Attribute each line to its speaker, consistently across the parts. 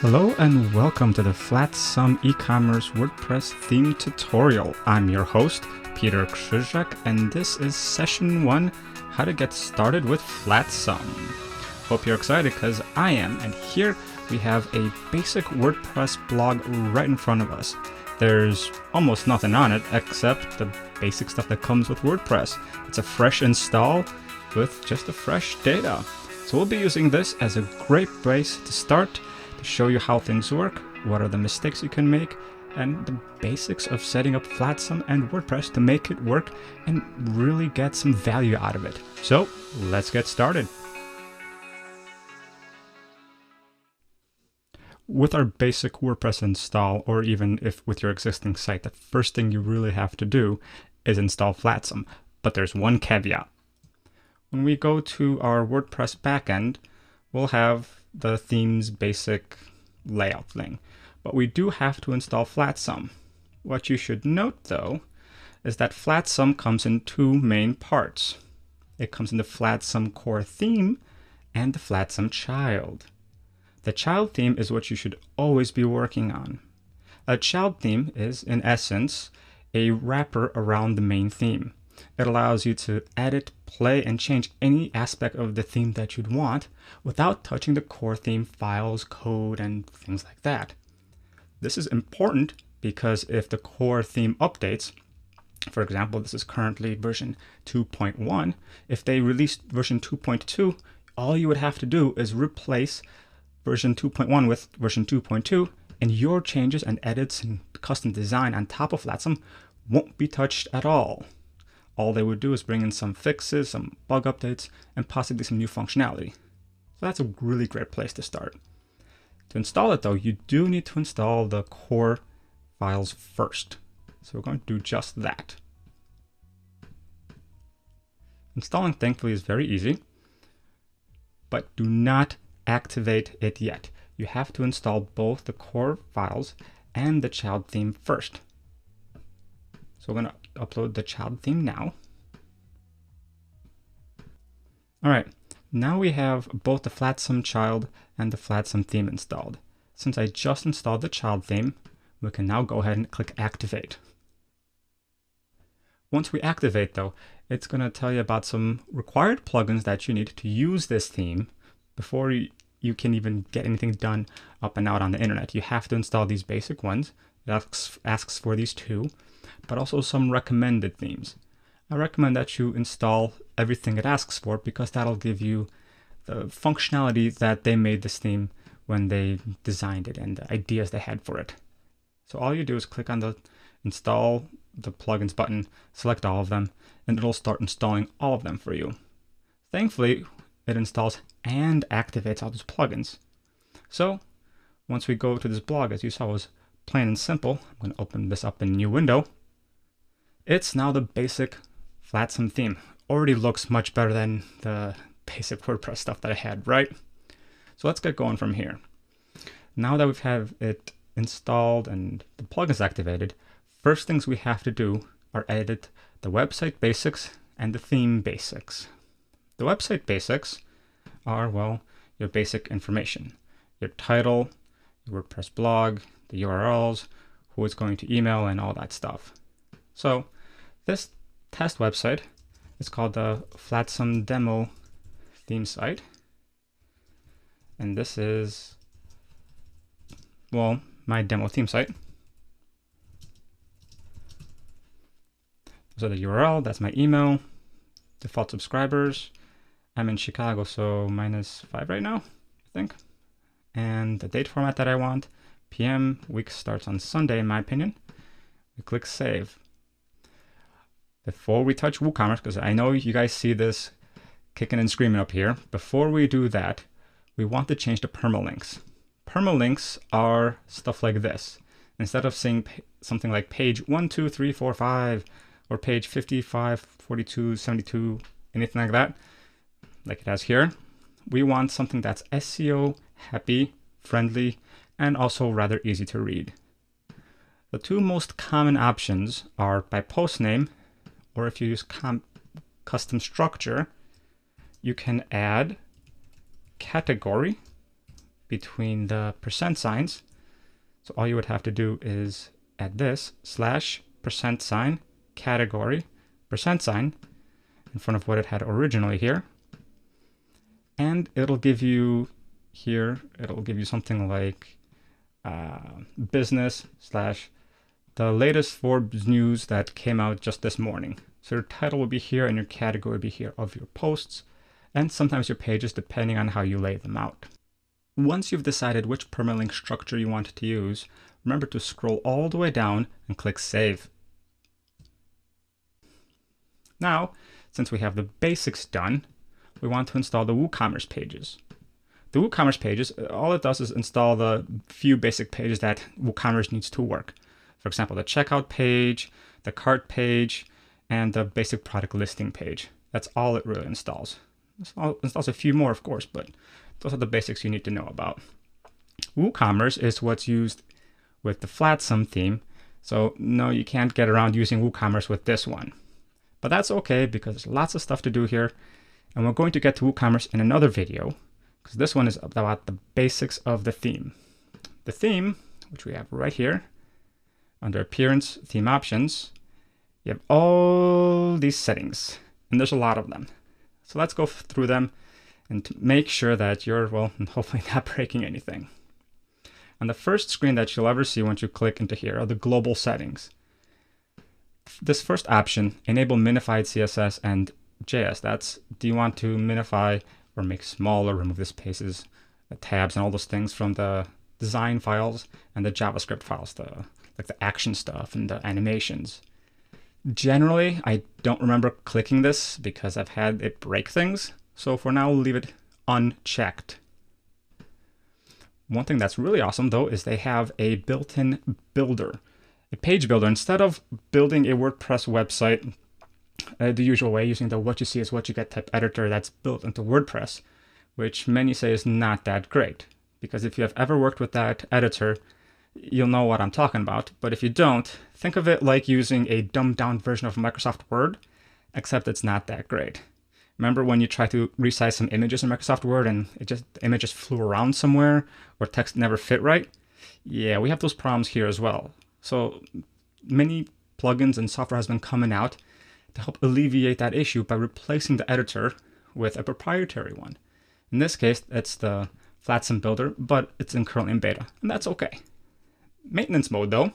Speaker 1: Hello and welcome to the Flatsome eCommerce WordPress theme tutorial. I'm your host, Piotr Krzyzek, and this is session 1, how to get started with Flatsome. Hope you're excited because I am, and here we have a basic WordPress blog right in front of us. There's almost nothing on it except the basic stuff that comes with WordPress. It's a fresh install with just the fresh data. So we'll be using this as a great place to start, to show you how things work, what are the mistakes you can make, and the basics of setting up Flatsome and WordPress to make it work and really get some value out of it. So let's get started. With our basic WordPress install, or even if with your existing site, the first thing you really have to do is install Flatsome. But there's one caveat. When we go to our WordPress backend, we'll have the theme's basic layout thing, but we do have to install Flatsome. What you should note though is that Flatsome comes in two main parts. It comes in the Flatsome core theme and the Flatsome child. The child theme is what you should always be working on. A child theme is, in essence, a wrapper around the main theme. It allows you to edit, play, and change any aspect of the theme that you'd want without touching the core theme files, code, and things like that. This is important because if the core theme updates, for example, this is currently version 2.1, if they released version 2.2, all you would have to do is replace version 2.1 with version 2.2, and your changes and edits and custom design on top of Flatsome won't be touched at all. All they would do is bring in some fixes, some bug updates, and possibly some new functionality. So that's a really great place to start. To install it though, you do need to install the core files first. So we're going to do just that. Installing, thankfully, is very easy, but do not activate it yet. You have to install both the core files and the child theme first. So we're going to upload the child theme now. All right, now we have both the Flatsome child and the Flatsome theme installed. Since I just installed the child theme, we can now go ahead and click activate. Once we activate though, it's going to tell you about some required plugins that you need to use this theme before you can even get anything done up and out on the internet. You have to install these basic ones. It asks for these two, but also some recommended themes. I recommend that you install everything it asks for because that'll give you the functionality that they made this theme when they designed it and the ideas they had for it. So all you do is click on the install the plugins button, select all of them, and it'll start installing all of them for you. Thankfully, it installs and activates all those plugins. So once we go to this blog, as you saw, was plain and simple. I'm going to open this up in a new window. It's now the basic Flatsome theme. Already looks much better than the basic WordPress stuff that I had, right? So let's get going from here. Now that we've had it installed and the plugins activated, first things we have to do are edit the website basics and the theme basics. The website basics are, well, your basic information. Your title, your WordPress blog, the URLs, who it's going to email, and all that stuff. So this test website is called the Flatsome Demo theme site. And this is, well, my demo theme site. So the URL, that's my email, default subscribers. I'm in Chicago, so -5 right now, I think. And the date format that I want, PM, week starts on Sunday in my opinion. We click save. Before we touch WooCommerce, because I know you guys see this kicking and screaming up here, before we do that, we want to change the permalinks. Permalinks are stuff like this. Instead of saying something like page 1, 2, 3, 4, 5, or page 55, 42, 72, anything like that, like it has here, we want something that's SEO happy, friendly, and also rather easy to read. The two most common options are by post name, or if you use custom structure, you can add category between the percent signs. So all you would have to do is add this /% category %, in front of what it had originally here. And it'll give you here, it'll give you something like business / the latest Forbes news that came out just this morning. So your title will be here and your category will be here of your posts, and sometimes your pages, depending on how you lay them out. Once you've decided which permalink structure you want to use, remember to scroll all the way down and click Save. Now, since we have the basics done, we want to install the WooCommerce pages. The WooCommerce pages, all it does is install the few basic pages that WooCommerce needs to work. For example, the checkout page, the cart page, and the basic product listing page. That's all it really installs. It installs a few more, of course, but those are the basics you need to know about. WooCommerce is what's used with the Flatsome theme, so no, you can't get around using WooCommerce with this one. But that's okay, because there's lots of stuff to do here, and we're going to get to WooCommerce in another video, because this one is about the basics of the theme. The theme, which we have right here, under Appearance, Theme Options, you have all these settings, and there's a lot of them. So let's go through them and to make sure that you're, well, hopefully not breaking anything. On the first screen that you'll ever see once you click into here are the global settings. This first option, enable minified CSS and JS, that's, do you want to minify or make smaller, remove the spaces, the tabs, and all those things from the design files and the JavaScript files, like the action stuff and the animations. Generally, I don't remember clicking this because I've had it break things, so for now we'll leave it unchecked. One thing that's really awesome though is they have a built-in builder, a page builder. Instead of building a WordPress website the usual way using the what you see is what you get type editor that's built into WordPress, which many say is not that great, because if you have ever worked with that editor, you'll know what I'm talking about. But if you don't, think of it like using a dumbed down version of Microsoft Word, except it's not that great. Remember when you try to resize some images in Microsoft Word and the image just flew around somewhere or text never fit right? Yeah, we have those problems here as well. So many plugins and software has been coming out to help alleviate that issue by replacing the editor with a proprietary one. In this case, it's the Flatsome Builder, but it's currently in beta, and that's okay. Maintenance mode, though,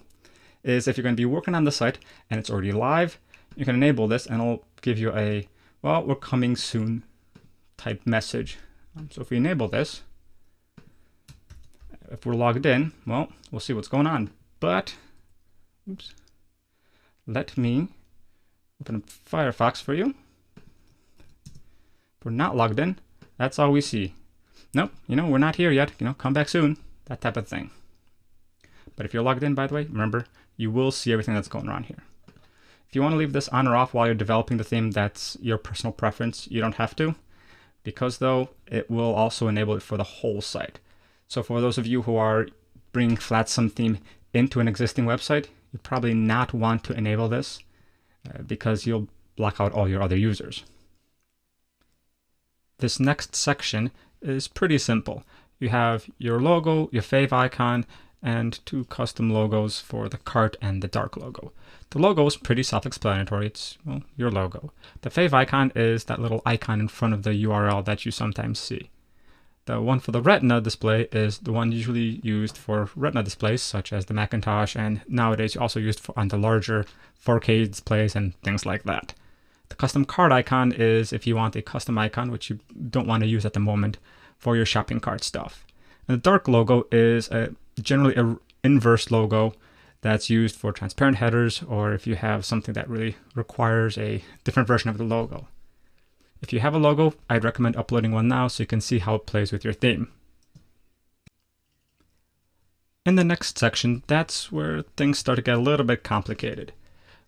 Speaker 1: is if you're going to be working on the site and it's already live, you can enable this and it'll give you a, well, we're coming soon type message. So if we enable this, if we're logged in, well, we'll see what's going on. But, oops, let me open up Firefox for you. If we're not logged in, that's all we see. Nope, we're not here yet. Come back soon. That type of thing. But if you're logged in, by the way, remember, you will see everything that's going on here. If you want to leave this on or off while you're developing the theme, that's your personal preference. You don't have to, because though it will also enable it for the whole site. So for those of you who are bringing Flatsome theme into an existing website, you probably not want to enable this because you'll block out all your other users. This next section is pretty simple. You have your logo, your fave icon, and 2 custom logos for the cart and the dark logo. The logo is pretty self-explanatory. It's, well, your logo. The fave icon is that little icon in front of the URL that you sometimes see. The one for the Retina display is the one usually used for Retina displays, such as the Macintosh, and nowadays also used on the larger 4K displays and things like that. The custom cart icon is if you want a custom icon, which you don't want to use at the moment, for your shopping cart stuff. And the dark logo is generally an inverse logo that's used for transparent headers, or if you have something that really requires a different version of the logo. If you have a logo, I'd recommend uploading one now so you can see how it plays with your theme. In the next section, that's where things start to get a little bit complicated.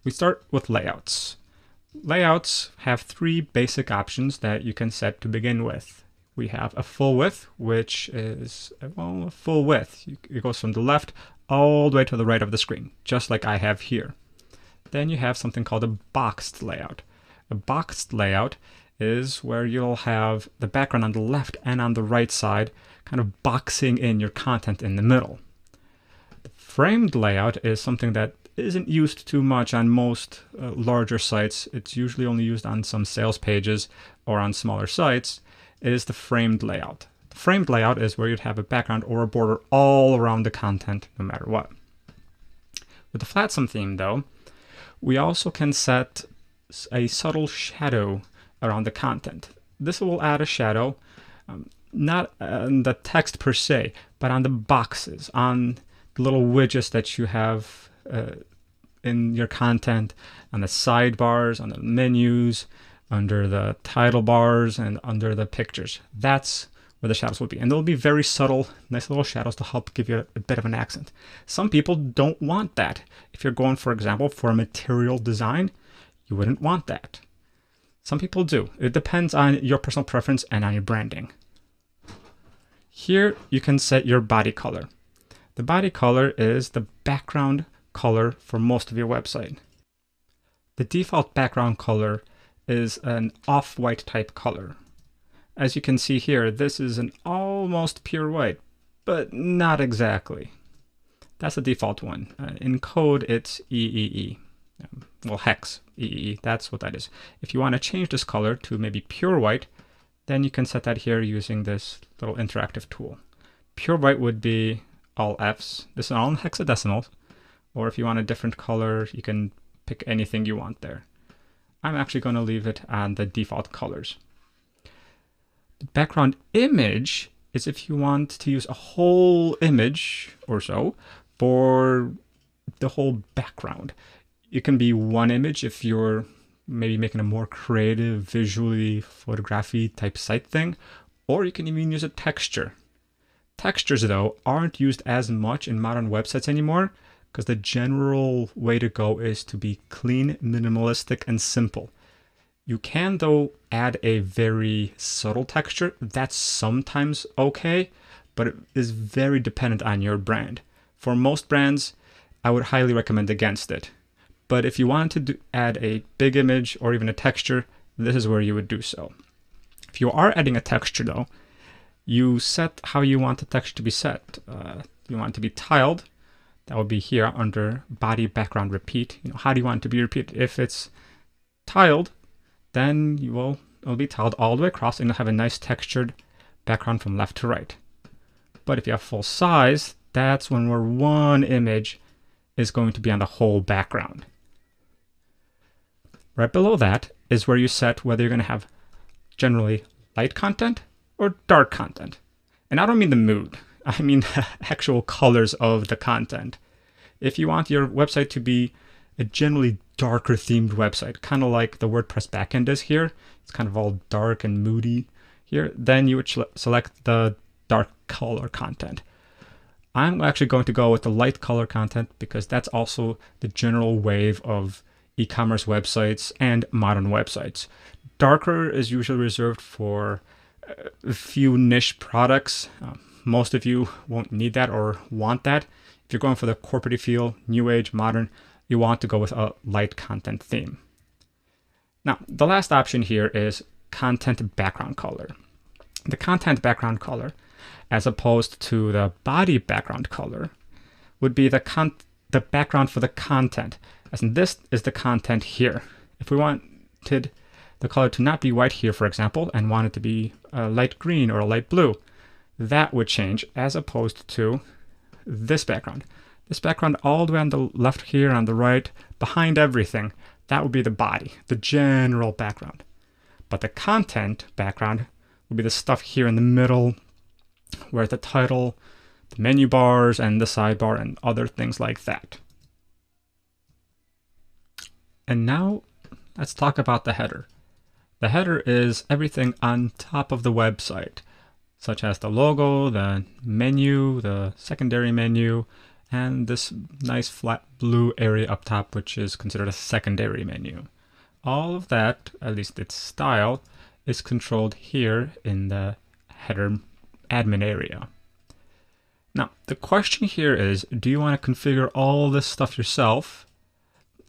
Speaker 1: We start with layouts. Layouts have 3 basic options that you can set to begin with. We have a full width, which is, well, a full width. It goes from the left all the way to the right of the screen, just like I have here. Then you have something called a boxed layout. A boxed layout is where you'll have the background on the left and on the right side, kind of boxing in your content in the middle. The framed layout is something that isn't used too much on most larger sites. It's usually only used on some sales pages or on smaller sites. It is the framed layout. The framed layout is where you'd have a background or a border all around the content, no matter what. With the Flatsome theme, though, we also can set a subtle shadow around the content. This will add a shadow, not on the text per se, but on the boxes, on the little widgets that you have in your content, on the sidebars, on the menus, under the title bars, and under the pictures. That's where the shadows will be. And they'll be very subtle, nice little shadows to help give you a bit of an accent. Some people don't want that. If you're going, for example, for a material design, you wouldn't want that. Some people do. It depends on your personal preference and on your branding. Here you can set your body color. The body color is the background color for most of your website. The default background color is an off-white type color. As you can see here, this is an almost pure white, but not exactly. That's the default one. In code, it's EEE. Well, hex, EEE, that's what that is. If you want to change this color to maybe pure white, then you can set that here using this little interactive tool. Pure white would be all Fs. This is all in hexadecimals. Or if you want a different color, you can pick anything you want there. I'm actually going to leave it on the default colors. The background image is if you want to use a whole image or so for the whole background. It can be one image if you're maybe making a more creative, visually photography type site thing, or you can even use a texture. Textures, though, aren't used as much in modern websites anymore because the general way to go is to be clean, minimalistic, and simple. You can, though, add a very subtle texture. That's sometimes okay, but it is very dependent on your brand. For most brands, I would highly recommend against it. But if you wanted to add a big image or even a texture, this is where you would do so. If you are adding a texture, though, you set how you want the texture to be set. You want it to be tiled. That would be here under body background repeat. How do you want it to be repeated? If it's tiled, then it'll be tiled all the way across and you'll have a nice textured background from left to right. But if you have full size, that's when where one image is going to be on the whole background. Right below that is where you set whether you're going to have generally light content or dark content. And I don't mean the mood. I mean the actual colors of the content. If you want your website to be a generally darker themed website, kind of like the WordPress backend is here, it's kind of all dark and moody here, then you would select the dark color content. I'm actually going to go with the light color content because that's also the general wave of e-commerce websites and modern websites. Darker is usually reserved for a few niche products. Most of you won't need that or want that. If you're going for the corporate feel, new age, modern, you want to go with a light content theme. Now, the last option here is content background color. The content background color, as opposed to the body background color, would be the background for the content. As in, this is the content here. If we wanted the color to not be white here, for example, and want it to be a light green or a light blue, that would change as opposed to this background. This background all the way on the left here, on the right, behind everything, that would be the body, the general background. But the content background would be the stuff here in the middle, where the title, the menu bars, and the sidebar, and other things like that. And now let's talk about the header. The header is everything on top of the website, such as the logo, the menu, the secondary menu, and this nice flat blue area up top, which is considered a secondary menu. All of that, at least its style, is controlled here in the header admin area. Now, the question here is, do you want to configure all this stuff yourself?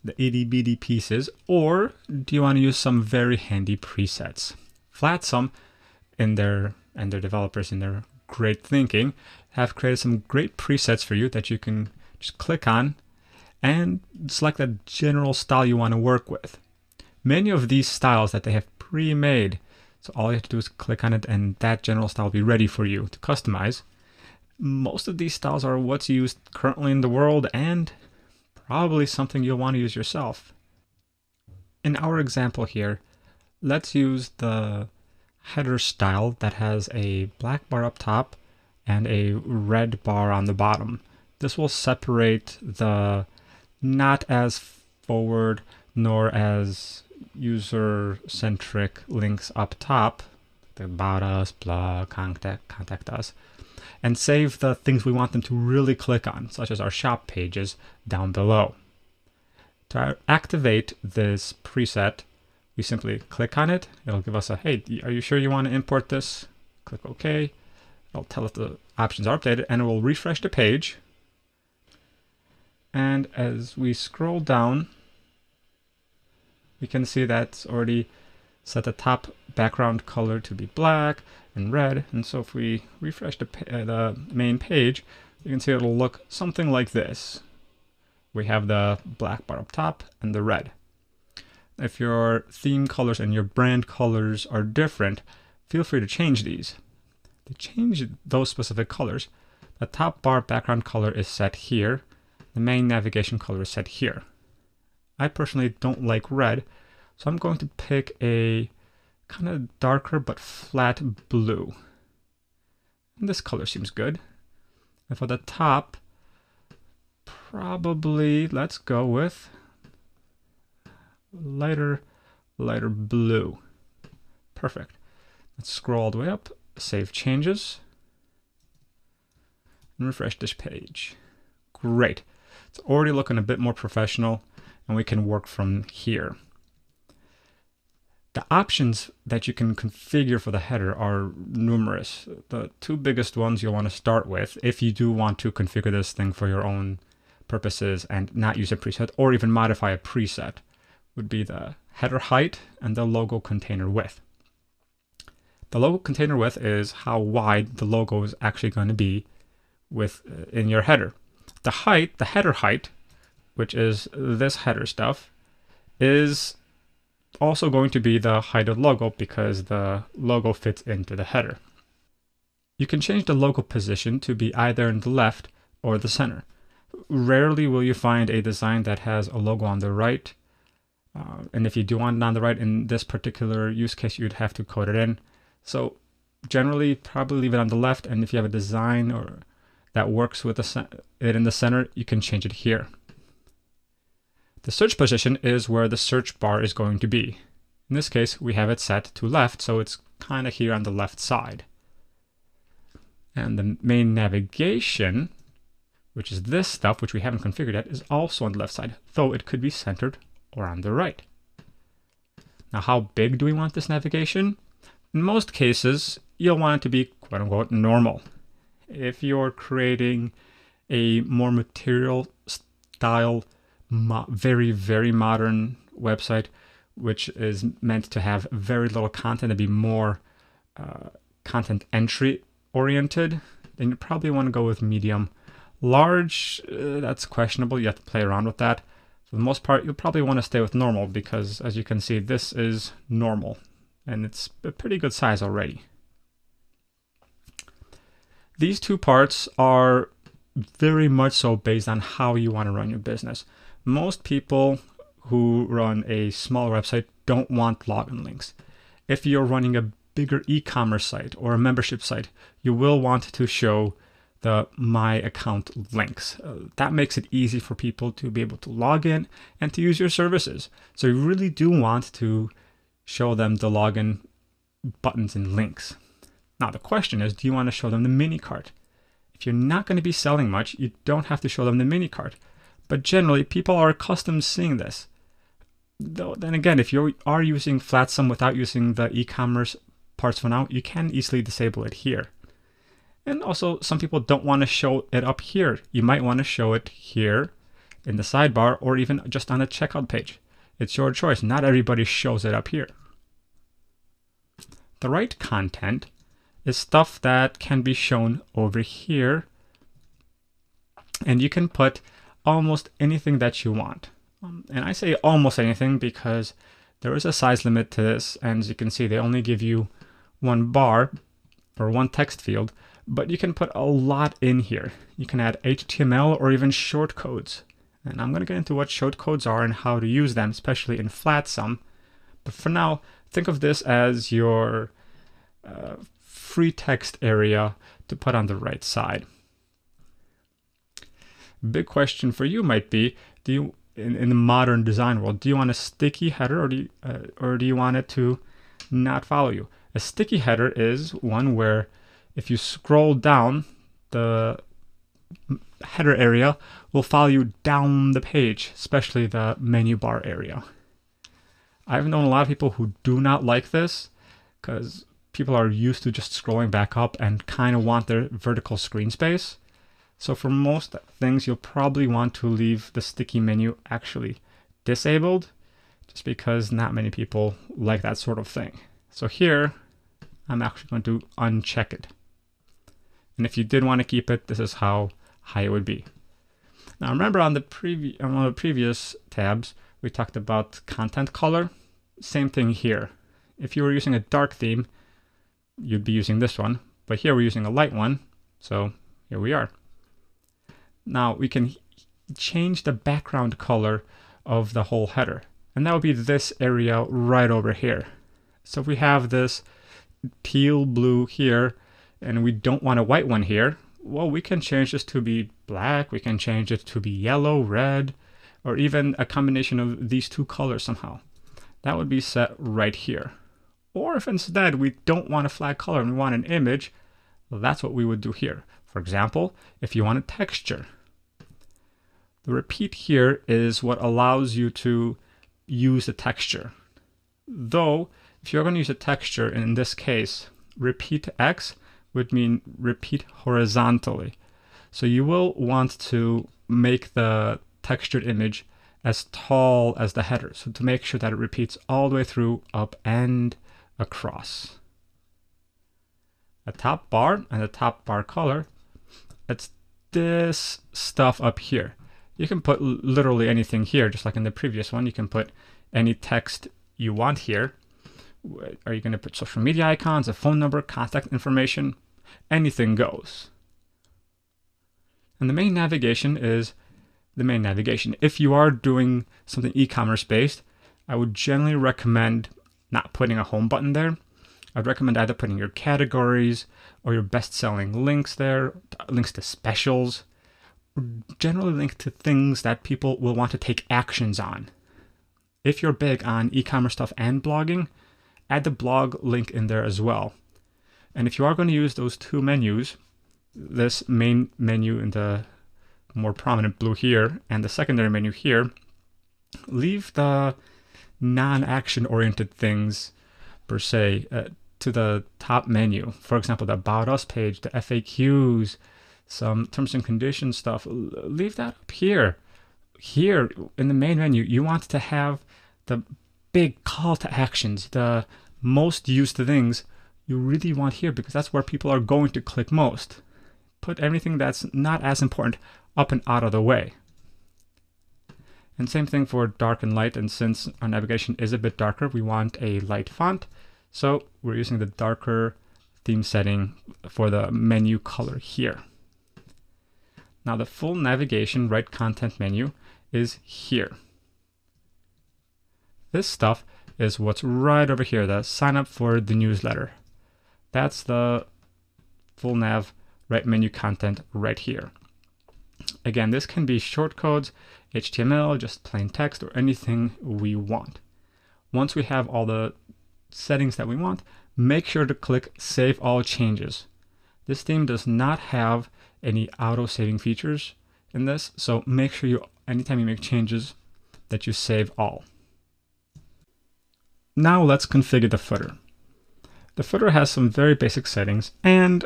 Speaker 1: the itty bitty pieces, or do you want to use some very handy presets? Flatsome and their developers in their great thinking have created some great presets for you that you can just click on and select the general style you want to work with. Many of these styles that they have pre-made, so all you have to do is click on it and that general style will be ready for you to customize. Most of these styles are what's used currently in the world and probably something you'll want to use yourself. In our example here, let's use the header style that has a black bar up top and a red bar on the bottom. This will separate the not as forward nor as user-centric links up top, the about us, blah, contact us, and save the things we want them to really click on, such as our shop pages, down below. To activate this preset, we simply click on it. It'll give us a, hey, are you sure you want to import this? Click OK. It'll tell us the options are updated, and it will refresh the page. And as we scroll down, we can see that's already set the top background color to be black and red. And so if we refresh the main page, you can see it'll look something like this. We have the black bar up top and the red. If your theme colors and your brand colors are different, feel free to change these. To change those specific colors, the top bar background color is set here. The main navigation color is set here. I personally don't like red, so I'm going to pick a kind of darker but flat blue. And this color seems good. And for the top, probably let's go with lighter blue. Perfect. Let's scroll all the way up, save changes, and refresh this page. Great. It's already looking a bit more professional, and we can work from here. The options that you can configure for the header are numerous. The two biggest ones you'll want to start with, if you do want to configure this thing for your own purposes and not use a preset or even modify a preset, would be the header height and the logo container width. The logo container width is how wide the logo is actually going to be in your header. The height, the header height, which is this header stuff, is also going to be the height of the logo because the logo fits into the header. You can change the logo position to be either in the left or the center. Rarely will you find a design that has a logo on the right. And if you do want it on the right, in this particular use case, you'd have to code it in. So generally, probably leave it on the left. And if you have a design or that works with it in the center, you can change it here. The search position is where the search bar is going to be. In this case, we have it set to left, so it's kind of here on the left side. And the main navigation, which is this stuff, which we haven't configured yet, is also on the left side, though it could be centered or on the right. Now, how big do we want this navigation? In most cases, you'll want it to be quote-unquote normal. If you're creating a more material style, very, very modern website, which is meant to have very little content and be more content entry oriented, then you probably want to go with medium. Large, that's questionable. You have to play around with that. For the most part, you'll probably want to stay with normal because, as you can see, this is normal and it's a pretty good size already. These two parts are very much so based on how you want to run your business. Most people who run a small website don't want login links. If you're running a bigger e-commerce site or a membership site, you will want to show the My Account links. That makes it easy for people to be able to log in and to use your services. So you really do want to show them the login buttons and links. Now the question is, do you want to show them the mini cart? If you're not going to be selling much, you don't have to show them the mini cart. But generally, people are accustomed to seeing this. Though, then again, if you are using Flatsome without using the e-commerce parts for now, you can easily disable it here. And also, some people don't want to show it up here. You might want to show it here in the sidebar, or even just on the checkout page. It's your choice. Not everybody shows it up here. The right content is stuff that can be shown over here, and you can put almost anything that you want. And I say almost anything because there is a size limit to this, and as you can see, they only give you one bar or one text field, but you can put a lot in here. You can add HTML or even shortcodes. And I'm going to get into what shortcodes are and how to use them, especially in Flatsome. But for now, think of this as your free text area to put on the right side. Big question for you might be, do you, in the modern design world, do you want a sticky header, or do you want it to not follow you? A sticky header is one where if you scroll down, the header area will follow you down the page, especially the menu bar area. I've known a lot of people who do not like this because people are used to just scrolling back up and kind of want their vertical screen space. So for most things, you'll probably want to leave the sticky menu actually disabled, just because not many people like that sort of thing. So here, I'm actually going to uncheck it. And if you did want to keep it, this is how high it would be. Now remember on one of the previous tabs, we talked about content color. Same thing here. If you were using a dark theme, you'd be using this one, but here we're using a light one, so here we are. Now we can change the background color of the whole header, and that would be this area right over here. So if we have this teal blue here, and we don't want a white one here, well, we can change this to be black, we can change it to be yellow, red, or even a combination of these two colors somehow. That would be set right here. Or if instead we don't want a flag color and we want an image, well, that's what we would do here. For example, if you want a texture, the repeat here is what allows you to use the texture. Though, if you're going to use a texture, in this case, repeat X would mean repeat horizontally. So you will want to make the textured image as tall as the header, so to make sure that it repeats all the way through, up and across. A top bar and the top bar color, it's this stuff up here. You can put literally anything here, just like in the previous one. You can put any text you want here. Are you going to put social media icons, a phone number, contact information? Anything goes. And the main navigation is the main navigation. If you are doing something e-commerce based, I would generally recommend not putting a home button there. I'd recommend either putting your categories or your best-selling links there, links to specials, or generally link to things that people will want to take actions on. If you're big on e-commerce stuff and blogging, add the blog link in there as well. And if you are going to use those two menus, this main menu in the more prominent blue here and the secondary menu here, leave the non-action oriented things per se to the top menu. For example, the About Us page, the FAQs, some terms and conditions stuff, leave that up here. Here in the main menu, you want to have the big call to actions, the most used things you really want here, because that's where people are going to click most. Put everything that's not as important up and out of the way. And same thing for dark and light, and since our navigation is a bit darker, we want a light font. So we're using the darker theme setting for the menu color here. Now the full navigation right content menu is here. This stuff is what's right over here, the sign up for the newsletter. That's the full nav right menu content right here. Again, this can be shortcodes, HTML, just plain text, or anything we want. Once we have all the settings that we want, make sure to click Save All Changes. This theme does not have any auto-saving features in this, so make sure you, anytime you make changes, that you save all. Now let's configure the footer. The footer has some very basic settings, and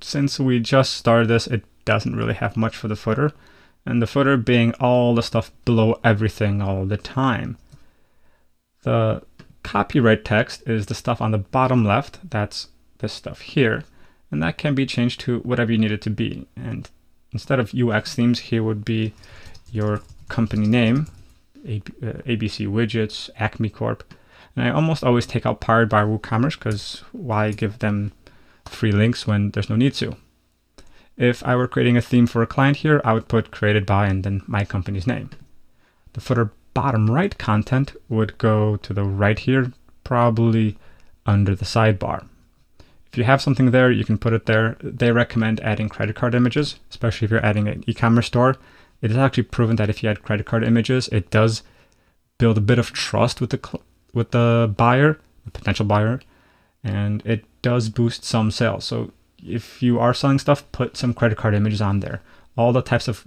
Speaker 1: since we just started this, it doesn't really have much for the footer. and the footer being all the stuff below everything all the time. The copyright text is the stuff on the bottom left. That's this stuff here, and that can be changed to whatever you need it to be. And instead of UX themes, here would be your company name, ABC Widgets, Acme Corp. And I almost always take out powered by WooCommerce, because why give them free links when there's no need to? If I were creating a theme for a client here, I would put created by and then my company's name. The footer bottom right content would go to the right here, probably under the sidebar. If you have something there, you can put it there. They recommend adding credit card images, especially if you're adding an e-commerce store. It is actually proven that if you add credit card images, it does build a bit of trust with the buyer, the potential buyer, and it does boost some sales. So if you are selling stuff, put some credit card images on there. All the types of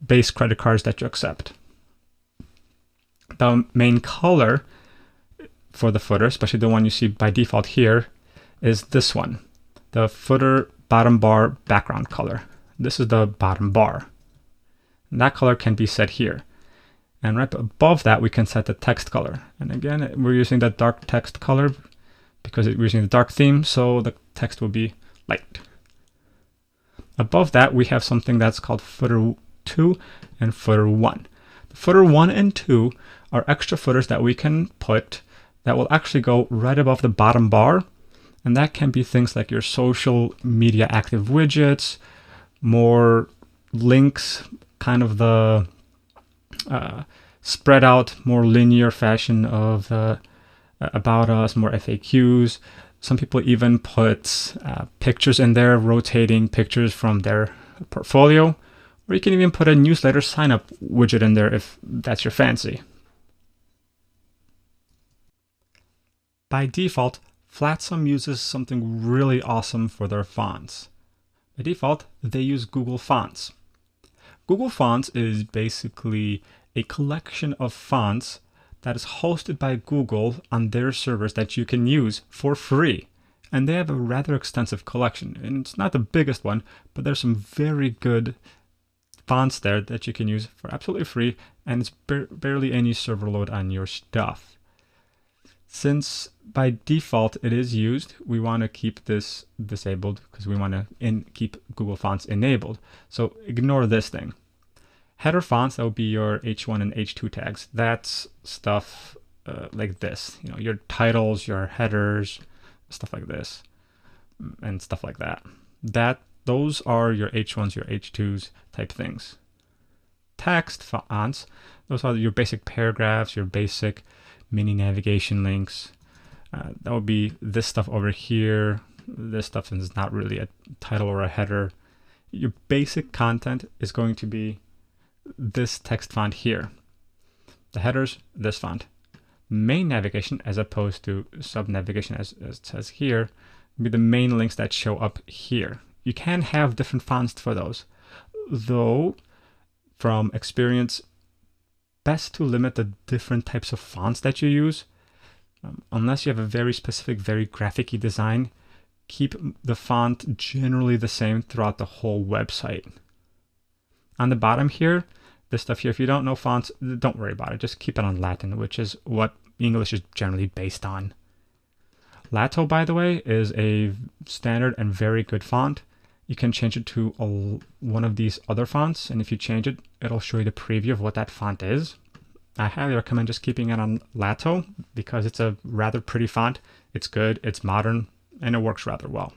Speaker 1: base credit cards that you accept. The main color for the footer, especially the one you see by default here, is this one, the footer bottom bar background color. This is the bottom bar. And that color can be set here. And right above that, we can set the text color. And again, we're using the dark text color because we're using the dark theme, so the text will be light. Above that, we have something that's called footer 2 and footer 1. The footer 1 and 2 are extra footers that we can put that will actually go right above the bottom bar. And that can be things like your social media active widgets, more links, kind of the spread out, more linear fashion of about us, more FAQs. Some people even put pictures in there, rotating pictures from their portfolio. Or you can even put a newsletter sign up widget in there if that's your fancy. By default, Flatsome uses something really awesome for their fonts. By default, they use Google Fonts. Google Fonts is basically a collection of fonts that is hosted by Google on their servers that you can use for free. And they have a rather extensive collection. And it's not the biggest one, but there's some very good fonts there that you can use for absolutely free, and it's barely any server load on your stuff. Since by default it is used, we want to keep this disabled because we want to keep Google Fonts enabled. So ignore this thing. Header fonts, that would be your H1 and H2 tags. That's stuff like this. You know, your titles, your headers, stuff like this, and stuff like that. Those are your H1s, your H2s type things. Text fonts, those are your basic paragraphs, your basic mini navigation links. That would be this stuff over here. This stuff is not really a title or a header. Your basic content is going to be this text font here. The headers, this font. Main navigation, as opposed to sub navigation as it says here, would be the main links that show up here. You can have different fonts for those, though from experience, best to limit the different types of fonts that you use. Unless you have a very specific, very graphic-y design, keep the font generally the same throughout the whole website. On the bottom here, this stuff here, if you don't know fonts, don't worry about it. Just keep it on Latin, which is what English is generally based on. Lato, by the way, is a standard and very good font. You can change it to one of these other fonts, and if you change it, it'll show you the preview of what that font is. I highly recommend just keeping it on Lato because it's a rather pretty font. It's good, it's modern, and it works rather well.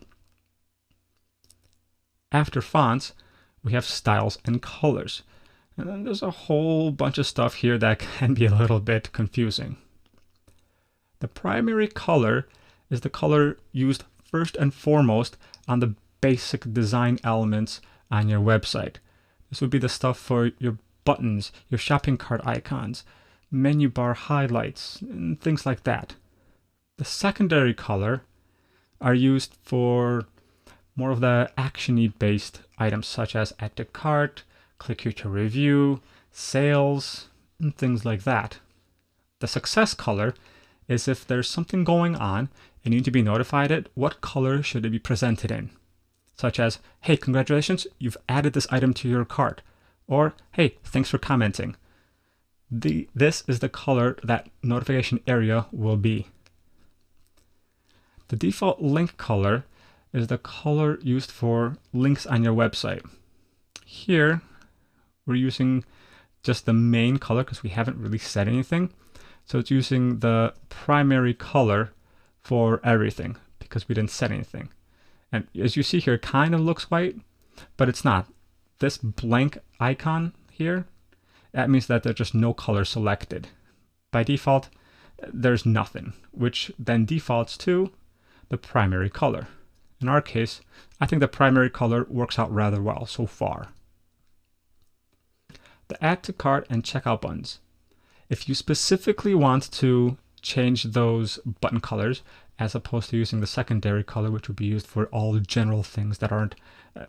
Speaker 1: After fonts, we have styles and colors. And then there's a whole bunch of stuff here that can be a little bit confusing. The primary color is the color used first and foremost on the basic design elements on your website. This would be the stuff for your buttons, your shopping cart icons, menu bar highlights, and things like that. The secondary color are used for more of the action-y based items such as add to cart, click here to review, sales, and things like that. The success color is if there's something going on and you need to be notified it, what color should it be presented in? Such as, hey, congratulations, you've added this item to your cart. Or, hey, thanks for commenting. This is the color that notification area will be. The default link color is the color used for links on your website. Here, we're using just the main color because we haven't really set anything. So it's using the primary color for everything because we didn't set anything. And as you see here, it kind of looks white, but it's not. This blank icon here, that means that there's just no color selected. By default, there's nothing, which then defaults to the primary color. In our case, I think the primary color works out rather well so far. The add to cart and checkout buttons. If you specifically want to change those button colors, as opposed to using the secondary color, which would be used for all general things that aren't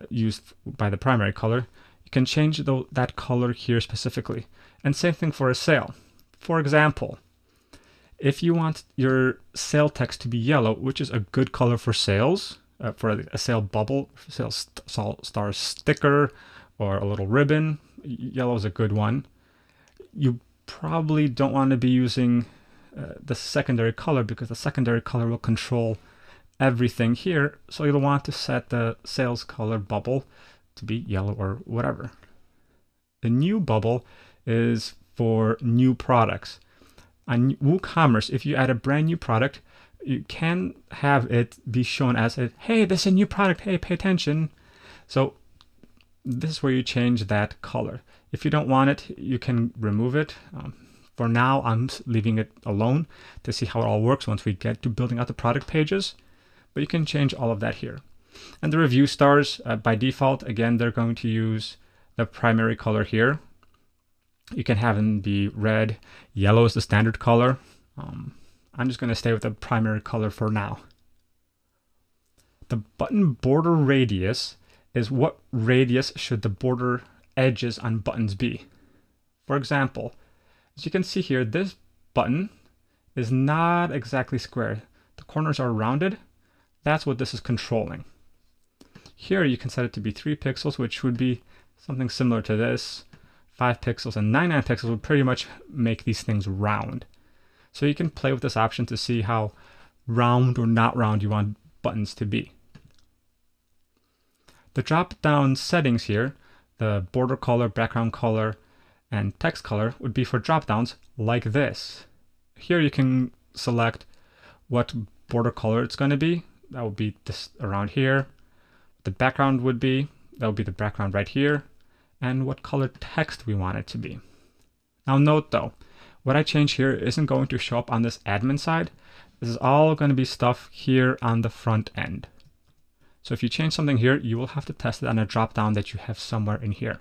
Speaker 1: used by the primary color, you can change that color here specifically. And same thing for a sale. For example, if you want your sale text to be yellow, which is a good color for sales, for a sale bubble, sales star sticker, or a little ribbon, yellow is a good one. You probably don't want to be using the secondary color because the secondary color will control everything here. So you'll want to set the sales color bubble to be yellow or whatever. The new bubble is for new products. On WooCommerce, if you add a brand new product, you can have it be shown as hey, this is a new product, hey, pay attention. So this is where you change that color. If you don't want it, you can remove it. For now, I'm leaving it alone to see how it all works once we get to building out the product pages. But you can change all of that here. And the review stars, by default, again, they're going to use the primary color here. You can have them be red. Yellow is the standard color. I'm just going to stay with the primary color for now. The button border radius is what radius should the border edges on buttons be. For example, as you can see here, this button is not exactly square. The corners are rounded. That's what this is controlling. Here you can set it to be 3 pixels, which would be something similar to this. 5 pixels and 99 pixels would pretty much make these things round. So you can play with this option to see how round or not round you want buttons to be. The drop-down settings here, the border color, background color, and text color would be for drop-downs like this. Here you can select what border color it's going to be. That would be this around here. The background would be, that would be the background right here. And what color text we want it to be. Now note though, what I change here isn't going to show up on this admin side. This is all going to be stuff here on the front end. So if you change something here, you will have to test it on a drop-down that you have somewhere in here.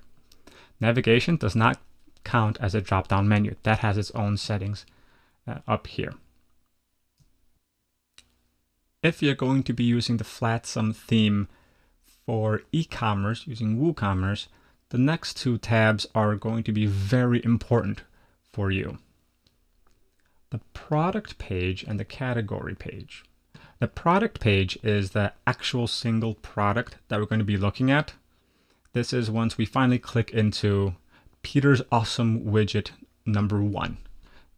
Speaker 1: Navigation does not count as a drop-down menu. That has its own settings up here. If you're going to be using the Flatsome theme for e-commerce using WooCommerce, the next 2 tabs are going to be very important for you. The product page and the category page. The product page is the actual single product that we're going to be looking at. This is once we finally click into Peter's awesome widget number 1.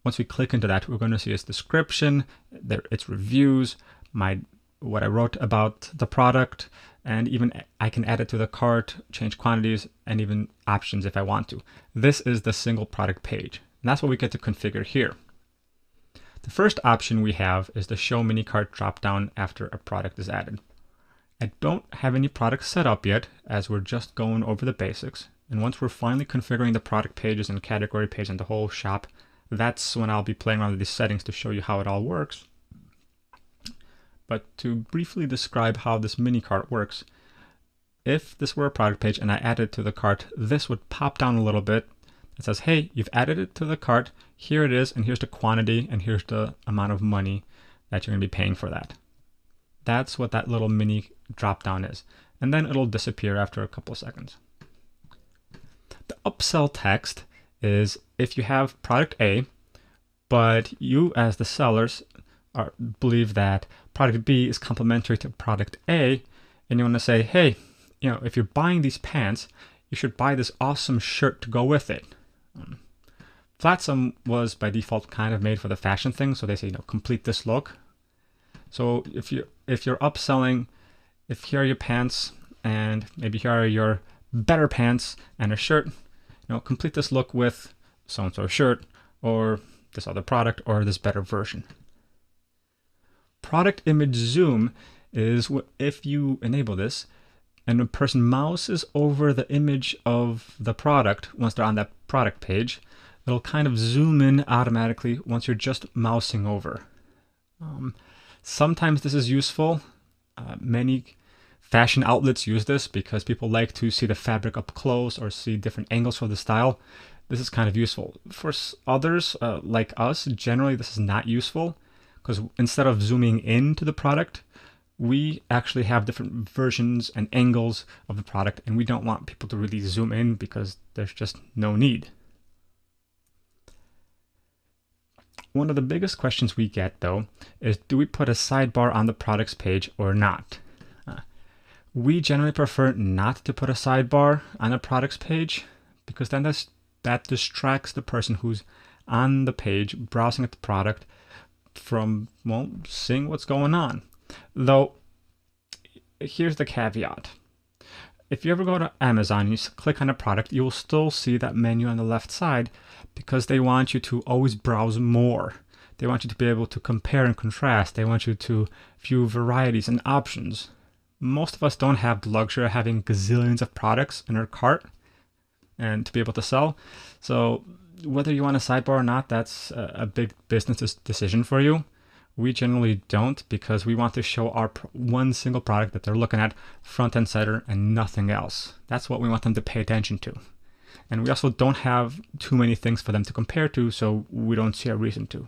Speaker 1: Once we click into that, we're going to see its description, its reviews, what I wrote about the product, and even I can add it to the cart, change quantities, and even options if I want to. This is the single product page, and that's what we get to configure here. The first option we have is the Show Mini Cart dropdown after a product is added. I don't have any products set up yet, as we're just going over the basics. And once we're finally configuring the product pages and category page and the whole shop, that's when I'll be playing around with these settings to show you how it all works. But to briefly describe how this mini cart works, if this were a product page and I added it to the cart, this would pop down a little bit. It says, hey, you've added it to the cart. Here it is, and here's the quantity, and here's the amount of money that you're going to be paying for that. That's what that little mini drop down is. And then it'll disappear after a couple of seconds. The upsell text is if you have product A, but you as the sellers believe that product B is complementary to product A, and you want to say, hey, if you're buying these pants, you should buy this awesome shirt to go with it. Flatsome was by default kind of made for the fashion thing, so they say, complete this look. So if you're upselling, if here are your pants and maybe here are your better pants and a shirt, complete this look with so-and-so shirt or this other product or this better version. Product image zoom is if you enable this and a person mouses over the image of the product once they're on that product page, it'll kind of zoom in automatically once you're just mousing over. Sometimes this is useful. Many fashion outlets use this because people like to see the fabric up close or see different angles for the style. This is kind of useful. For others, like us, generally this is not useful because instead of zooming into the product, we actually have different versions and angles of the product, and we don't want people to really zoom in because there's just no need. One of the biggest questions we get, though, is do we put a sidebar on the products page or not? We generally prefer not to put a sidebar on a products page because then that distracts the person who's on the page browsing at the product from, seeing what's going on. Though, here's the caveat. If you ever go to Amazon and you click on a product, you will still see that menu on the left side because they want you to always browse more. They want you to be able to compare and contrast. They want you to view varieties and options. Most of us don't have the luxury of having gazillions of products in our cart and to be able to sell. So whether you want a sidebar or not, that's a big business decision for you. We generally don't because we want to show our one single product that they're looking at front and center and nothing else. That's what we want them to pay attention to. And we also don't have too many things for them to compare to, so we don't see a reason to.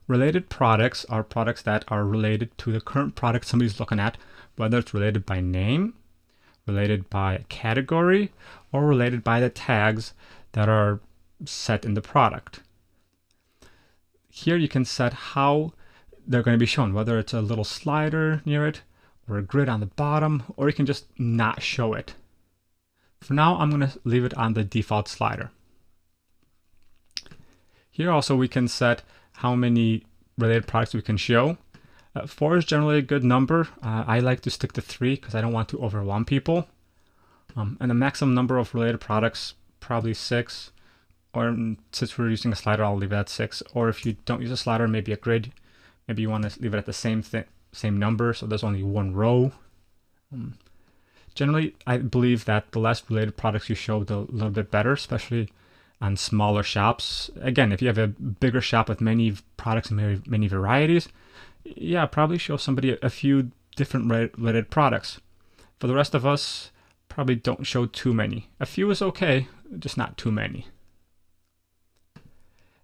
Speaker 1: Related products are products that are related to the current product somebody's looking at, whether it's related by name, related by category, or related by the tags that are set in the product. Here you can set how they're going to be shown, whether it's a little slider near it or a grid on the bottom, or you can just not show it. For now, I'm going to leave it on the default slider. Here also we can set how many related products we can show. 4 is generally a good number. I like to stick to 3 because I don't want to overwhelm people. And the maximum number of related products, probably 6. Or since we're using a slider, I'll leave it at 6. Or if you don't use a slider, maybe a grid. Maybe you want to leave it at the same number, so there's only one row. Generally, I believe that the less related products you show, the little bit better, especially on smaller shops. Again, if you have a bigger shop with many products and many varieties, yeah, probably show somebody a few different related products. For the rest of us, probably don't show too many. A few is okay, just not too many.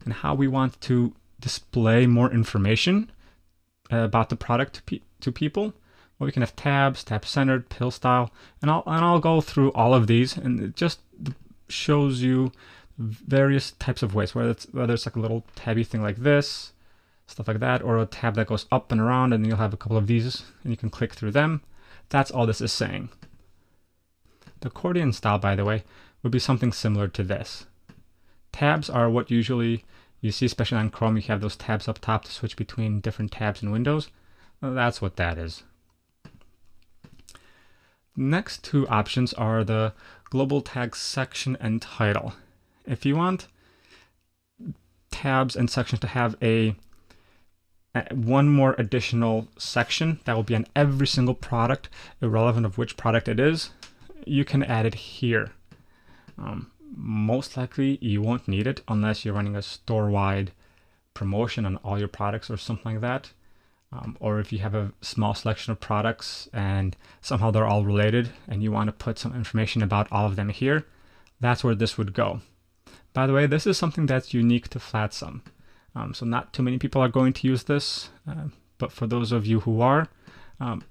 Speaker 1: And how we want to display more information about the product to people. Well, we can have tabs, tab centered, pill style, and I'll go through all of these, and it just shows you various types of ways, whether it's like a little tabby thing like this, stuff like that, or a tab that goes up and around, and you'll have a couple of these, and you can click through them. That's all this is saying. The accordion style, by the way, would be something similar to this. Tabs are what usually you see, especially on Chrome. You have those tabs up top to switch between different tabs and windows. Well, that's what that is. Next two options are the global tag section and title. If you want tabs and sections to have one more additional section that will be on every single product, irrelevant of which product it is, you can add it here. Most likely you won't need it unless you're running a store-wide promotion on all your products or something like that. Or if you have a small selection of products and somehow they're all related and you want to put some information about all of them here, that's where this would go. By the way, this is something that's unique to Flatsome. So not too many people are going to use this, but for those of you who are,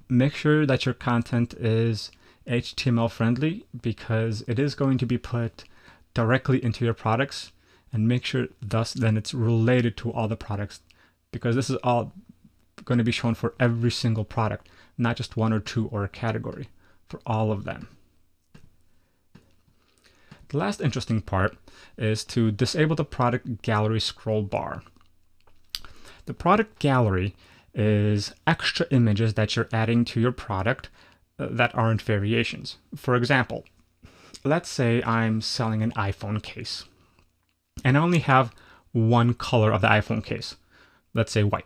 Speaker 1: make sure that your content is HTML friendly because it is going to be put directly into your products, and make sure thus then it's related to all the products, because this is all going to be shown for every single product, not just one or two or a category, for all of them. The last interesting part is to disable the product gallery scroll bar. The product gallery is extra images that you're adding to your product that aren't variations. For example, let's say I'm selling an iPhone case and I only have one color of the iPhone case, let's say white.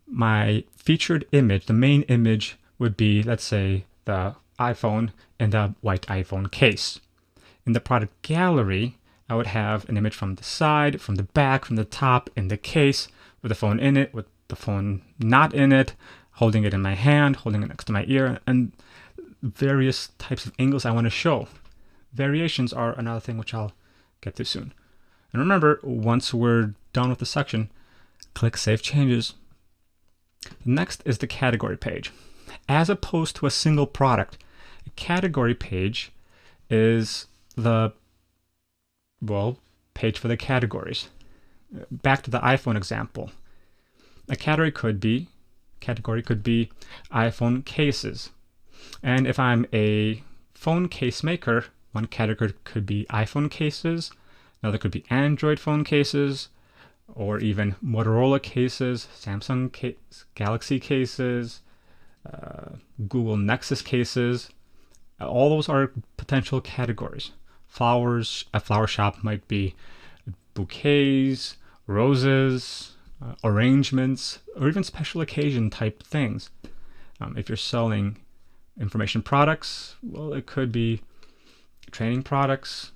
Speaker 1: My featured image, the main image, would be, let's say, the iPhone in the white iPhone case. In the product gallery, I would have an image from the side, from the back, from the top, in the case, with the phone in it, with the phone not in it, holding it in my hand, holding it next to my ear, and various types of angles I want to show. Variations are another thing which I'll get to soon. And remember, once we're done with the section, click Save Changes. Next is the category page. As opposed to a single product, a category page is the, page for the categories. Back to the iPhone example. A category could be iPhone cases. And if I'm a phone case maker, one category could be iPhone cases, another could be Android phone cases, or even Motorola cases, Samsung Galaxy cases, Google Nexus cases. All those are potential categories. Flowers, a flower shop might be bouquets, roses, arrangements, or even special occasion type things. If you're selling information products, well, it could be training products,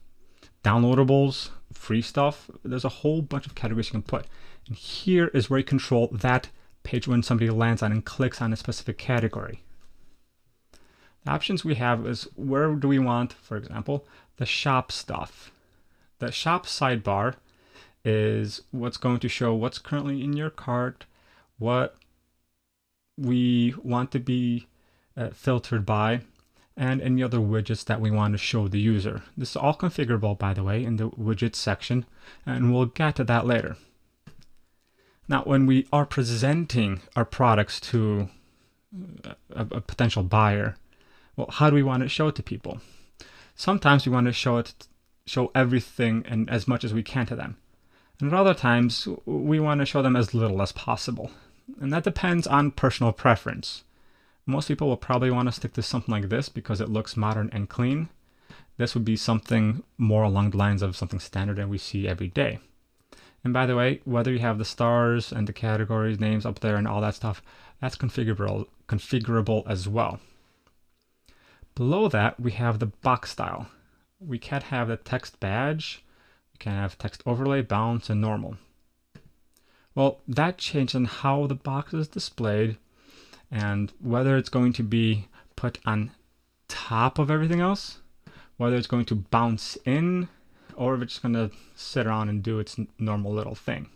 Speaker 1: downloadables, free stuff. There's a whole bunch of categories you can put. And here is where you control that page when somebody lands on and clicks on a specific category. The options we have is where do we want, for example, the shop stuff. The shop sidebar is what's going to show what's currently in your cart, what we want to be filtered by, and any other widgets that we want to show the user. This is all configurable, by the way, in the widgets section, and we'll get to that later. Now, when we are presenting our products to a potential buyer, well, how do we want to show it to people? Sometimes we want to show everything and as much as we can to them. And at other times, we want to show them as little as possible. And that depends on personal preference. Most people will probably want to stick to something like this because it looks modern and clean. This would be something more along the lines of something standard that we see every day. And by the way, whether you have the stars and the categories, names up there and all that stuff, that's configurable as well. Below that, we have the box style. We can have the text badge, we can have text overlay, balance, and normal. Well, that changes on how the box is displayed and whether it's going to be put on top of everything else, whether it's going to bounce in, or if it's going to sit around and do its normal little thing.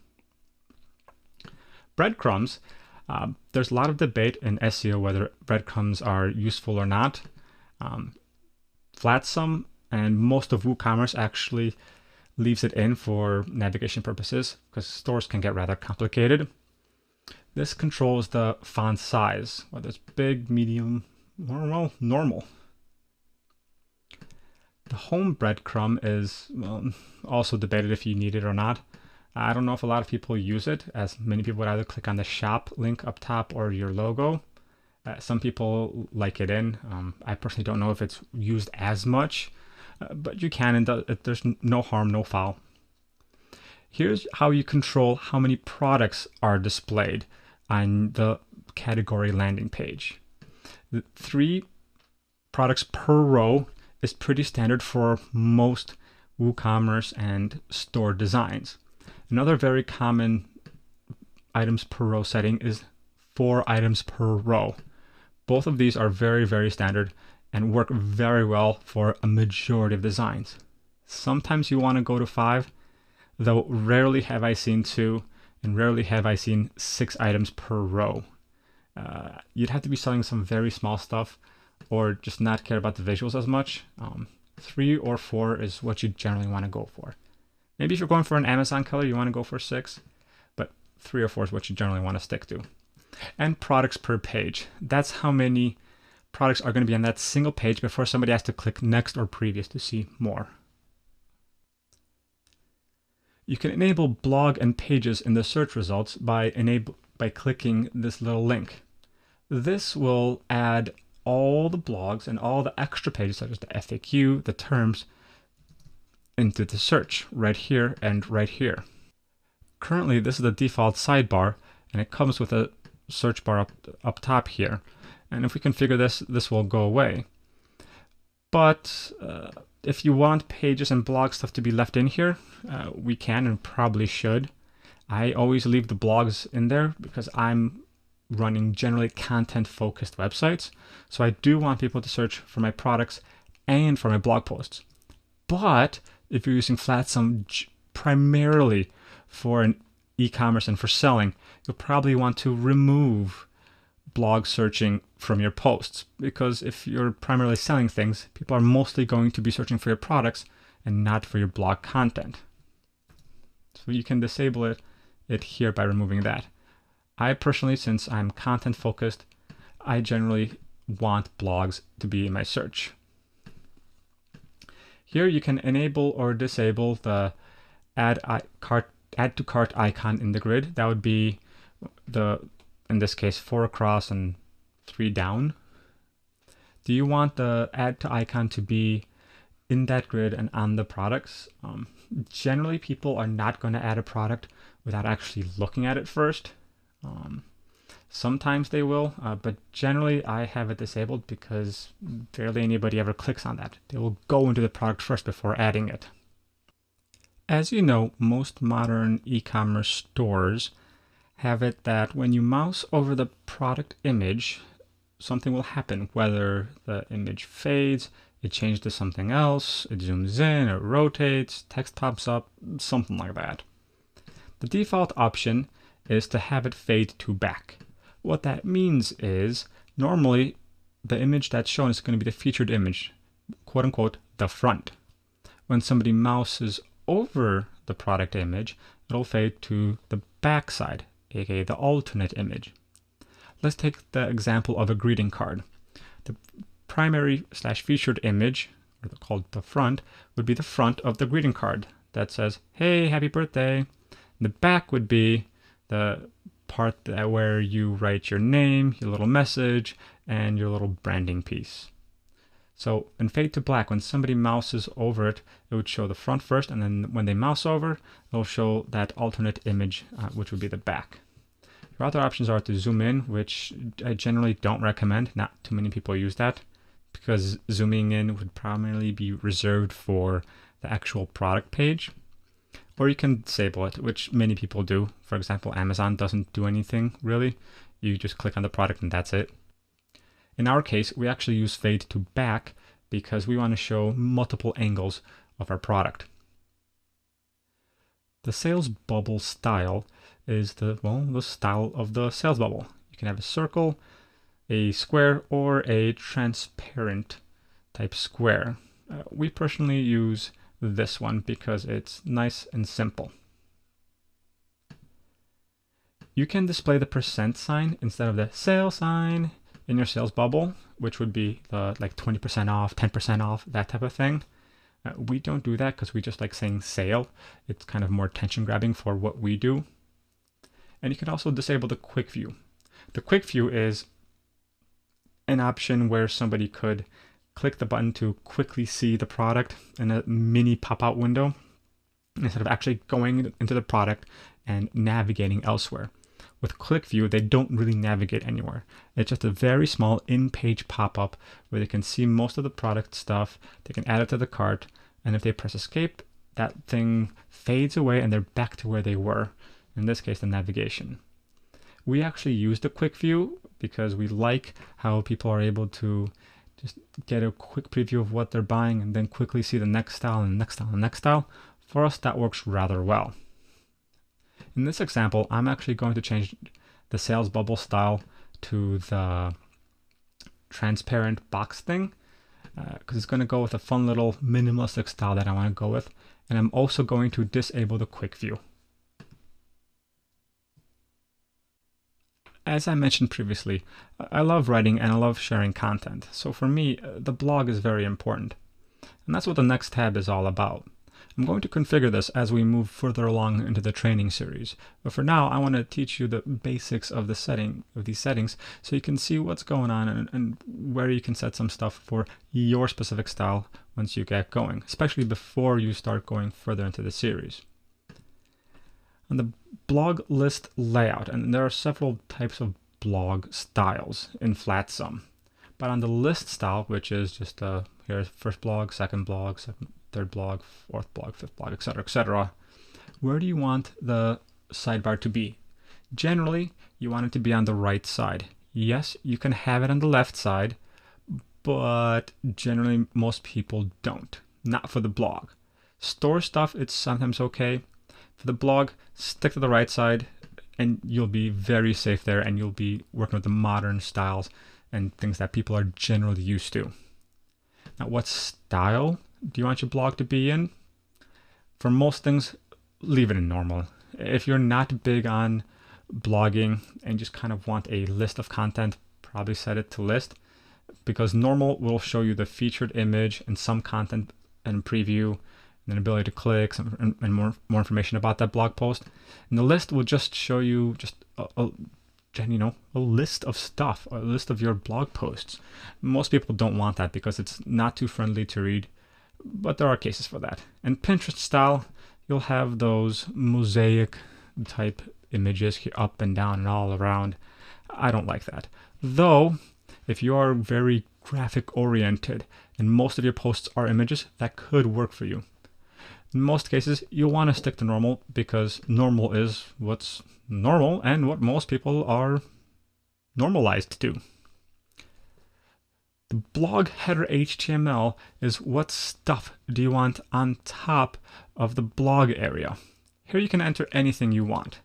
Speaker 1: Breadcrumbs. There's a lot of debate in SEO whether breadcrumbs are useful or not. Flatsome and most of WooCommerce actually leaves it in for navigation purposes because stores can get rather complicated. This controls the font size, whether it's big, medium, or normal. The home breadcrumb is also debated if you need it or not. I don't know if a lot of people use it, as many people would either click on the shop link up top or your logo. Some people like it in. I personally don't know if it's used as much, but you can, and there's no harm, no foul. Here's how you control how many products are displayed on the category landing page. The 3 products per row is pretty standard for most WooCommerce and store designs. Another very common items per row setting is 4 items per row. Both of these are very, very standard and work very well for a majority of designs. Sometimes you want to go to 5, though rarely have I seen 2, and rarely have I seen 6 items per row. You'd have to be selling some very small stuff or just not care about the visuals as much. 3 or 4 is what you generally want to go for. Maybe if you're going for an Amazon color, you want to go for 6, but 3 or 4 is what you generally want to stick to. And products per page. That's how many products are going to be on that single page before somebody has to click next or previous to see more. You can enable blog and pages in the search results by clicking this little link. This will add all the blogs and all the extra pages, such as the FAQ, the terms, into the search right here and right here. Currently, this is the default sidebar, and it comes with a search bar up top here. And if we configure this, this will go away. But if you want pages and blog stuff to be left in here, we can and probably should. I always leave the blogs in there because I'm running generally content-focused websites. So I do want people to search for my products and for my blog posts. But if you're using Flatsome primarily for an e-commerce and for selling, you'll probably want to remove blog searching from your posts, because if you're primarily selling things, people are mostly going to be searching for your products and not for your blog content. So you can disable it here by removing that. I personally, since I'm content focused, I generally want blogs to be in my search. Here you can enable or disable the add to cart icon in the grid. That would be in this case 4 across and 3 down. Do you want the add to icon to be in that grid and on the products? Generally, people are not going to add a product without actually looking at it first. Sometimes they will, but generally I have it disabled because barely anybody ever clicks on that. They will go into the product first before adding it. As you know, most modern e-commerce stores have it that when you mouse over the product image, something will happen, whether the image fades, it changes to something else, it zooms in, it rotates, text pops up, something like that. The default option is to have it fade to back. What that means is normally the image that's shown is going to be the featured image, quote unquote, the front. When somebody mouses over the product image, it'll fade to the back side, aka the alternate image. Let's take the example of a greeting card. The primary / featured image, or called the front, would be the front of the greeting card that says, "Hey, happy birthday." The back would be the part where you write your name, your little message, and your little branding piece. So in fade to black, when somebody mouses over it, it would show the front first, and then when they mouse over, it'll show that alternate image, which would be the back. Your other options are to zoom in, which I generally don't recommend. Not too many people use that, because zooming in would primarily be reserved for the actual product page. Or you can disable it, which many people do. For example, Amazon doesn't do anything really. You just click on the product and that's it. In our case, we actually use fade to back because we want to show multiple angles of our product. The sales bubble style is the style of the sales bubble. You can have a circle, a square, or a transparent type square. We personally use this one because it's nice and simple. You can display the % sign instead of the sale sign in your sales bubble, which would be the like 20% off, 10% off, that type of thing. We don't do that because we just like saying sale. It's kind of more attention grabbing for what we do. And you can also disable the quick view. The quick view is an option where somebody could click the button to quickly see the product in a mini pop-out window instead of actually going into the product and navigating elsewhere. With Click View, they don't really navigate anywhere. It's just a very small in-page pop-up where they can see most of the product stuff, they can add it to the cart, and if they press escape, that thing fades away and they're back to where they were, in this case, the navigation. We actually use the Quick View because we like how people are able to just get a quick preview of what they're buying and then quickly see the next style and the next style and the next style. For us, that works rather well. In this example, I'm actually going to change the sales bubble style to the transparent box thing because it's going to go with a fun little minimalistic style that I want to go with. And I'm also going to disable the quick view. As I mentioned previously, I love writing and I love sharing content. So for me, the blog is very important. And that's what the next tab is all about. I'm going to configure this as we move further along into the training series. But for now, I want to teach you the basics of these settings so you can see what's going on and where you can set some stuff for your specific style once you get going, especially before you start going further into the series. On the blog list layout, and there are several types of blog styles in Flatsome. But on the list style, which is just here's first blog, third blog, fourth blog, fifth blog, etc., where do you want the sidebar to be? Generally, you want it to be on the right side. Yes, you can have it on the left side, but generally most people don't. Not for the blog. Store stuff, it's sometimes okay. For the blog, stick to the right side and you'll be very safe there, and you'll be working with the modern styles and things that people are generally used to. Now, what style do you want your blog to be in? For most things, leave it in normal. If you're not big on blogging and just kind of want a list of content, probably set it to list, because normal will show you the featured image and some content and preview, and an ability to click and more information about that blog post. And the list will just show you just a list of stuff, a list of your blog posts. Most people don't want that because it's not too friendly to read, but there are cases for that. And Pinterest style, you'll have those mosaic type images here, up and down and all around. I don't like that. Though, if you are very graphic oriented and most of your posts are images, that could work for you. In most cases, you'll want to stick to normal because normal is what's normal and what most people are normalized to. The blog header HTML is what stuff do you want on top of the blog area. Here you can enter anything you want.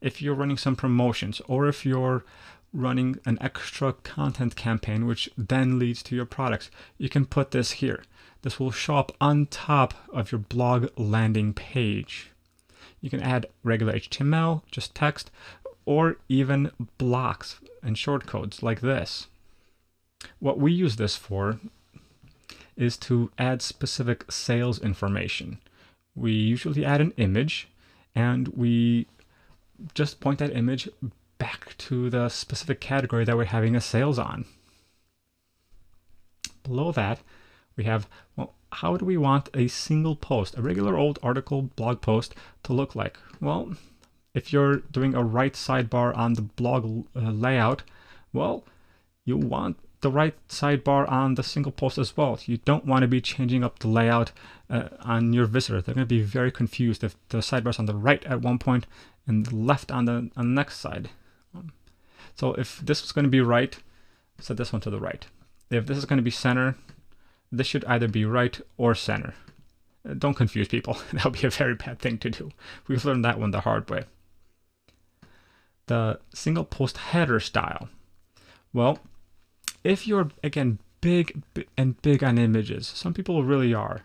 Speaker 1: If you're running some promotions, or if you're running an extra content campaign which then leads to your products, you can put this here. This will show up on top of your blog landing page. You can add regular HTML, just text, or even blocks and shortcodes like this. What we use this for is to add specific sales information. We usually add an image, and we just point that image back to the specific category that we're having a sales on. Below that, we have, well, how do we want a single post, a regular old article blog post, to look like? Well, if you're doing a right sidebar on the blog layout, well, you want the right sidebar on the single post as well. You don't want to be changing up the layout on your visitor. They're going to be very confused if the sidebar's on the right at one point and the left on the next side. So if this was going to be right, set this one to the right. If this is going to be center, this should either be right or center. Don't confuse people. That would be a very bad thing to do. We've learned that one the hard way. The single post header style. Well, if you're, again, big on images, some people really are,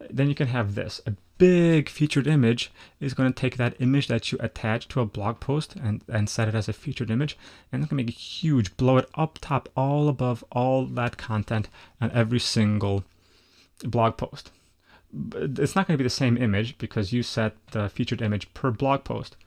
Speaker 1: then you can have this. A big featured image is going to take that image that you attach to a blog post and set it as a featured image, and it's going to make it huge, blow it up top, all above all that content on every single blog post. It's not going to be the same image because you set the featured image per blog post,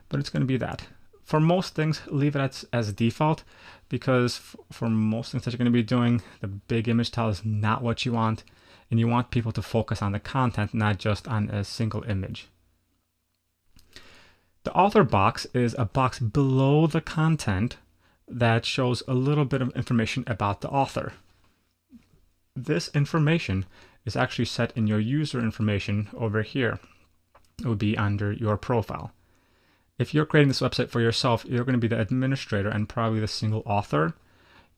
Speaker 1: but it's going to be that. For most things, leave it as default, because for most things that you're going to be doing, the big image style is not what you want, and you want people to focus on the content, not just on a single image. The author box is a box below the content that shows a little bit of information about the author. This information is actually set in your user information over here. It would be under your profile. If you're creating this website for yourself, you're going to be the administrator and probably the single author.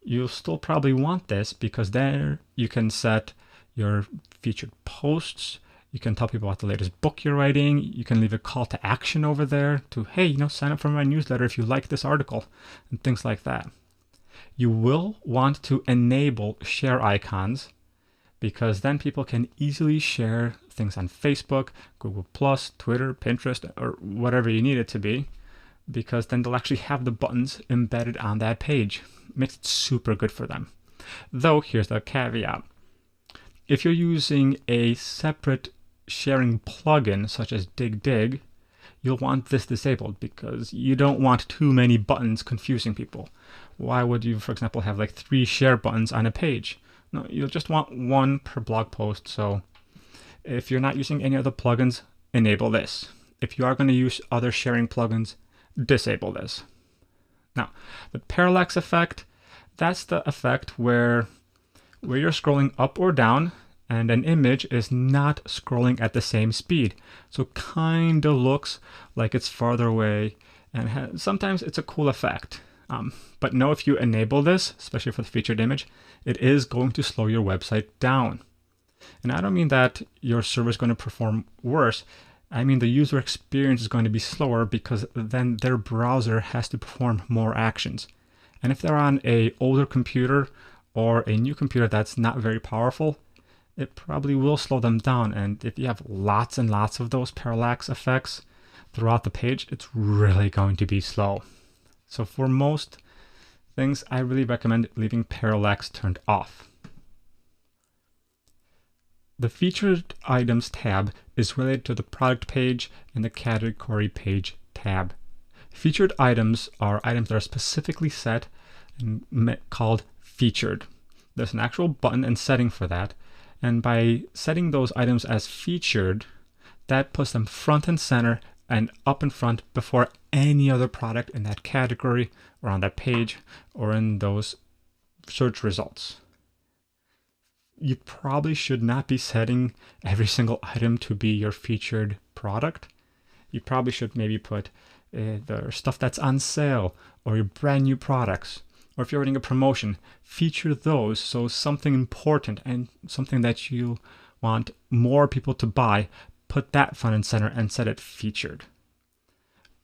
Speaker 1: You'll still probably want this because there you can set your featured posts. You can tell people about the latest book you're writing. You can leave a call to action over there to, hey, sign up for my newsletter if you like this article, and things like that. You will want to enable share icons, because then people can easily share things on Facebook, Google+, Twitter, Pinterest, or whatever you need it to be. because then they'll actually have the buttons embedded on that page. It makes it super good for them. Though, here's the caveat. If you're using a separate sharing plugin, such as Dig, you'll want this disabled because you don't want too many buttons confusing people. Why would you, for example, have like 3 share buttons on a page? No, you'll just want 1 per blog post. So if you're not using any other plugins, enable this. If you are going to use other sharing plugins, disable this. Now, the parallax effect, that's the effect where you're scrolling up or down and an image is not scrolling at the same speed. So kind of looks like it's farther away, and sometimes it's a cool effect. But know if you enable this, especially for the featured image, it is going to slow your website down. And I don't mean that your server is going to perform worse. I mean the user experience is going to be slower because then their browser has to perform more actions. And if they're on an older computer or a new computer that's not very powerful, it probably will slow them down. And if you have lots and lots of those parallax effects throughout the page, it's really going to be slow. So for most things, I really recommend leaving parallax turned off. The featured items tab is related to the product page and the category page tab. Featured items are items that are specifically set and called featured. There's an actual button and setting for that. And by setting those items as featured, that puts them front and center and up in front before any other product in that category or on that page or in those search results. You probably should not be setting every single item to be your featured product. You probably should maybe put the stuff that's on sale or your brand new products. Or if you're running a promotion, feature those. So something important and something that you want more people to buy, put that front and center and set it featured.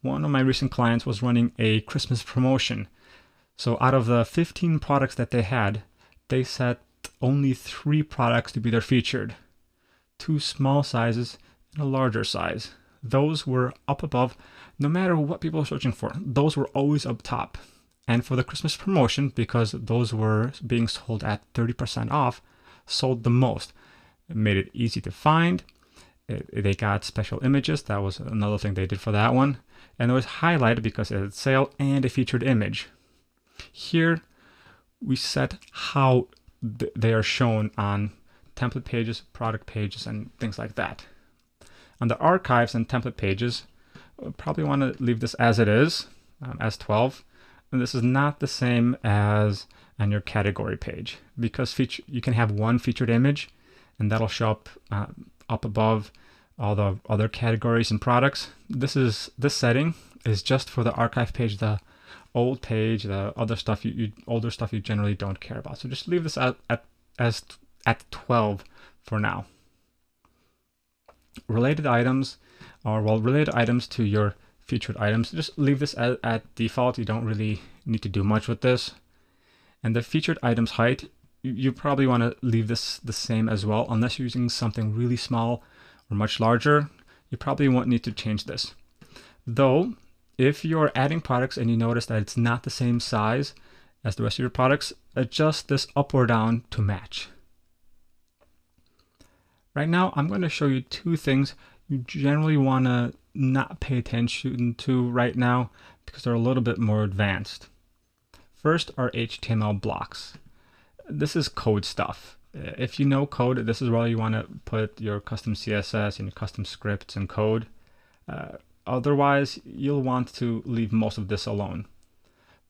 Speaker 1: One of my recent clients was running a Christmas promotion. So out of the 15 products that they had, they set only 3 products to be their featured. 2 small sizes and a larger size. Those were up above, no matter what people are searching for. Those were always up top. And for the Christmas promotion, because those were being sold at 30% off, sold the most. It made it easy to find. They got special images. That was another thing they did for that one. And it was highlighted because it had sale and a featured image. Here, we set how they are shown on template pages, product pages, and things like that. On the archives and template pages, we'll probably want to leave this as it is, as 12. And this is not the same as on your category page because you can have one featured image and that'll show up above all the other categories and products. This setting is just for the archive page, the old page, the other stuff older stuff you generally don't care about. So just leave this at 12 for now. Related items to your featured items, just leave this at default. You don't really need to do much with this. And the featured items height, you probably want to leave this the same as well. Unless you're using something really small or much larger, you probably won't need to change this. Though, if you're adding products and you notice that it's not the same size as the rest of your products, adjust this up or down to match. Right now, I'm going to show you 2 things you generally want to not pay attention to right now because they're a little bit more advanced. First are HTML blocks. This is code stuff. If you know code, this is where you want to put your custom CSS and your custom scripts and code. Otherwise, you'll want to leave most of this alone.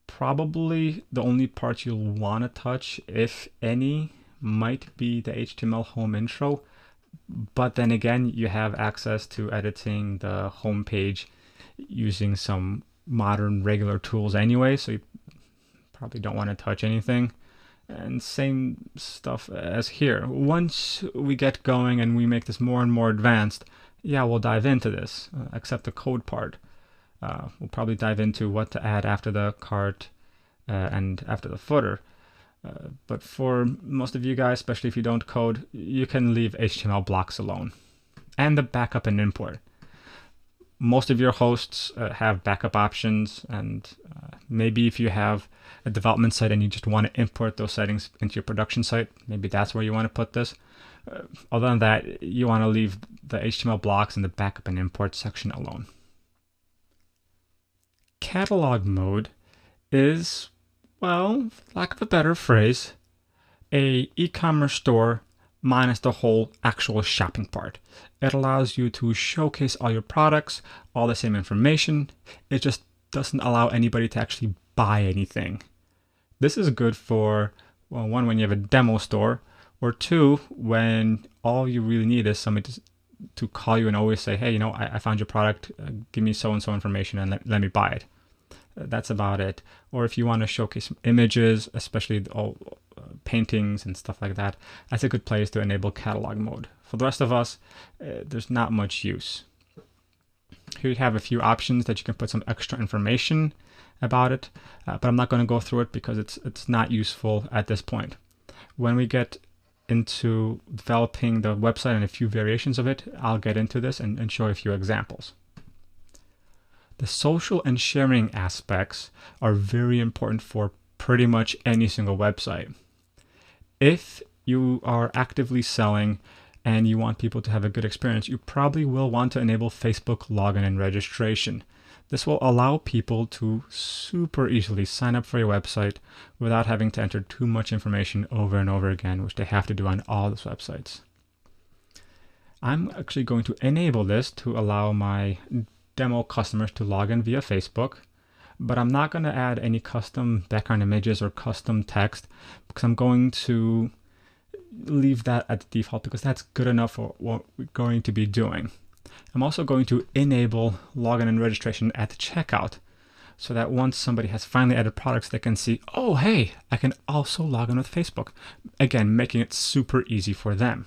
Speaker 1: Probably the only part you'll want to touch, if any, might be the HTML home intro. But then again, you have access to editing the home page using some modern regular tools anyway, so you probably don't want to touch anything. And same stuff as here. Once we get going and we make this more and more advanced, yeah, we'll dive into this, except the code part. We'll probably dive into what to add after the cart and after the footer. But for most of you guys, especially if you don't code, you can leave HTML blocks alone. And the backup and import. Most of your hosts have backup options, and maybe if you have a development site and you just want to import those settings into your production site, maybe that's where you want to put this. Other than that, you want to leave the HTML blocks in the backup and import section alone. Catalog mode is, well, for lack of a better phrase, a e-commerce store minus the whole actual shopping part. It allows you to showcase all your products, all the same information. It just doesn't allow anybody to actually buy anything. This is good for, well, one, when you have a demo store, or two, when all you really need is somebody to call you and always say, hey, I found your product, give me so-and-so information and let me buy it. That's about it. Or if you want to showcase images, especially all paintings and stuff like that, that's a good place to enable catalog mode. For the rest of us, there's not much use. Here you have a few options that you can put some extra information about it, but I'm not going to go through it because it's not useful at this point. When we get into developing the website and a few variations of it, I'll get into this and show a few examples. The social and sharing aspects are very important for pretty much any single website. If you are actively selling and you want people to have a good experience, you probably will want to enable Facebook login and registration. This will allow people to super easily sign up for your website without having to enter too much information over and over again, which they have to do on all those websites. I'm actually going to enable this to allow my demo customers to log in via Facebook, but I'm not going to add any custom background images or custom text because I'm going to leave that at the default because that's good enough for what we're going to be doing. I'm also going to enable login and registration at checkout so that once somebody has finally added products, they can see, oh, hey, I can also log in with Facebook. Again, making it super easy for them.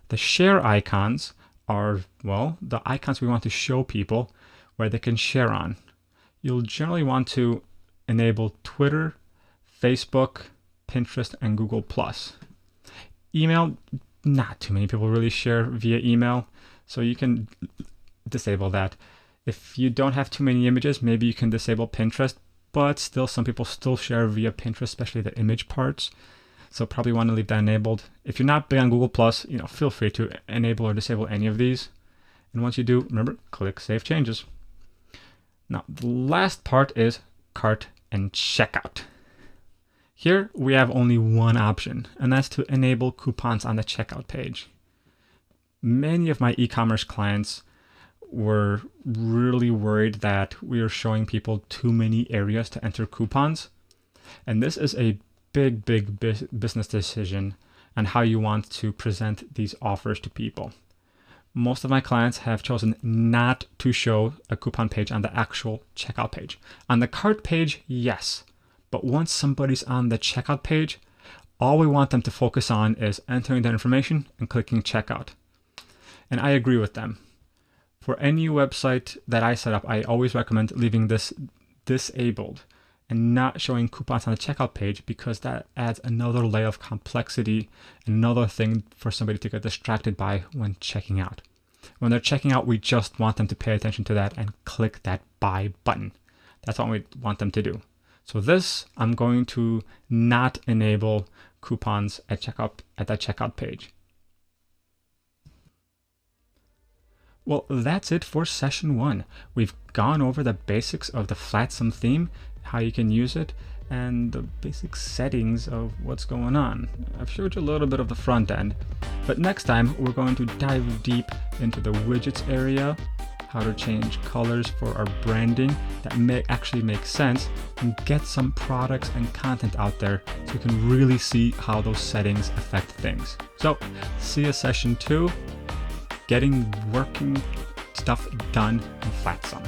Speaker 1: The share icons are, well, the icons we want to show people where they can share on. You'll generally want to enable Twitter, Facebook, Pinterest, and Google+. Email, not too many people really share via email, so you can disable that. If you don't have too many images, maybe you can disable Pinterest, but still some people still share via Pinterest, especially the image parts. So probably want to leave that enabled. If you're not big on Google+, feel free to enable or disable any of these. And once you do, remember, click Save Changes. Now, the last part is cart and checkout. Here we have only one option, and that's to enable coupons on the checkout page. Many of my e-commerce clients were really worried that we are showing people too many areas to enter coupons. And this is a big business decision on how you want to present these offers to people. Most of my clients have chosen not to show a coupon page on the actual checkout page. On the cart page, yes. But once somebody's on the checkout page, all we want them to focus on is entering that information and clicking checkout. And I agree with them. For any website that I set up, I always recommend leaving this disabled and not showing coupons on the checkout page because that adds another layer of complexity, another thing for somebody to get distracted by when checking out. When they're checking out, we just want them to pay attention to that and click that buy button. That's what we want them to do. So this, I'm going to not enable coupons at that checkout page. Well, that's it for session 1. We've gone over the basics of the Flatsome theme, how you can use it, and the basic settings of what's going on. I've showed you a little bit of the front end, but next time we're going to dive deep into the widgets area, how to change colors for our branding that may actually make sense, and get some products and content out there so you can really see how those settings affect things. So, see you session 2. Getting working stuff done in Flatsome.